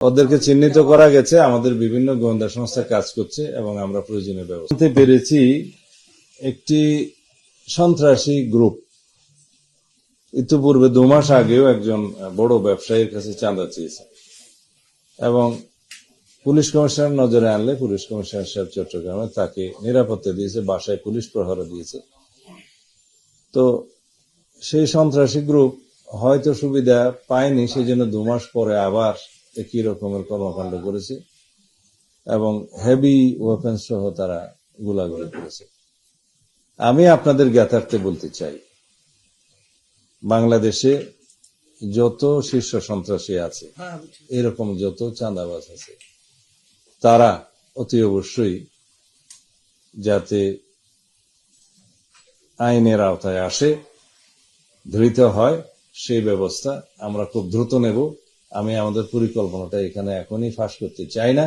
ওদেরকে চিহ্নিত করা গেছে, আমাদের বিভিন্ন গোয়েন্দা সংস্থা কাজ করছে এবং আমরা প্রয়োজনীয় ব্যবস্থা নিতে পেরেছি। একটি সন্ত্রাসী গ্রুপ ইতিপূর্বে 2 মাস আগেও একজন বড় ব্যবসায়ীর কাছে চাঁদা চেয়েছে এবং পুলিশ কমিশনার নজরে আনলে পুলিশ কমিশনার সাহেব চট্টগ্রামে তাকে নিরাপত্তা দিয়েছে, বাসায় পুলিশ প্রহরা দিয়েছে। তো সেই সন্ত্রাসী গ্রুপ হয়তো সুবিধা পায়নি, সেই জন্য 2 মাস পরে আবার একই রকমের কর্মকাণ্ড করেছে এবং হেভি ওয়েপন সহ তারা গোলাগুলি করেছে। আমি আপনাদের জ্ঞাতার্থে বলতে চাই, বাংলাদেশে যত শীর্ষ সন্ত্রাসী আছে, এরকম যত চাঁদাবাজ আছে, তারা অতি অবশ্যই যাতে আইনের আওতায় আসে, ধৃত হয়, সেই ব্যবস্থা আমরা খুব দ্রুত নেব। আমি আমাদের পরিকল্পনাটা এখানে এখনই ফাঁস করতে চাই না,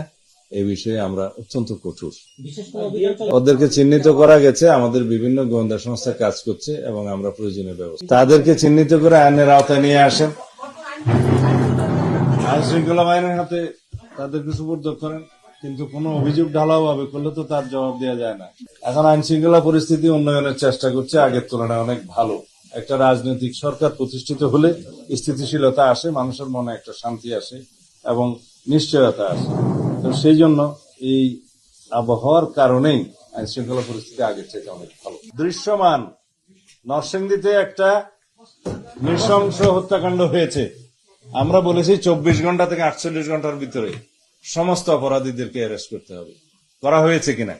এই বিষয়ে আমরা অত্যন্ত কঠোর। ওদেরকে চিহ্নিত করা গেছে, আমাদের বিভিন্ন গোয়েন্দা সংস্থা কাজ করছে এবং আমরা প্রয়োজনীয় ব্যবস্থা তাদেরকে চিহ্নিত করে আইনের আওতায় নিয়ে আসেন, আইন শৃঙ্খলা বাহিনীর হাতে তাদেরকে সুপর্দ করেন। কিন্তু কোনো অভিযোগ ঢালাও ভাবে করলে তো তার জবাব দেওয়া যায় না। এখন আইন শৃঙ্খলা পরিস্থিতি উন্নয়নের চেষ্টা করছে, আগের তুলনায় অনেক ভালো। একটা রাজনৈতিক সরকার প্রতিষ্ঠিত হলে স্থিতিশীলতা আসে, মানুষের মনে একটা শান্তি আসে এবং নিশ্চয়তা আসে। তো সেই জন্য এই আবহাওয়ার কারণেই আইন শৃঙ্খলা পরিস্থিতি আগের থেকে অনেক ভালো দৃশ্যমান। নরসিংদীতে একটা নৃশংস হত্যাকাণ্ড হয়েছে। আমরা বলেছি 24 ঘন্টা থেকে 48 ঘন্টার ভিতরে সমস্ত অপরাধীদেরকে অ্যারেস্ট করতে হবে। করা হয়েছে কিনা?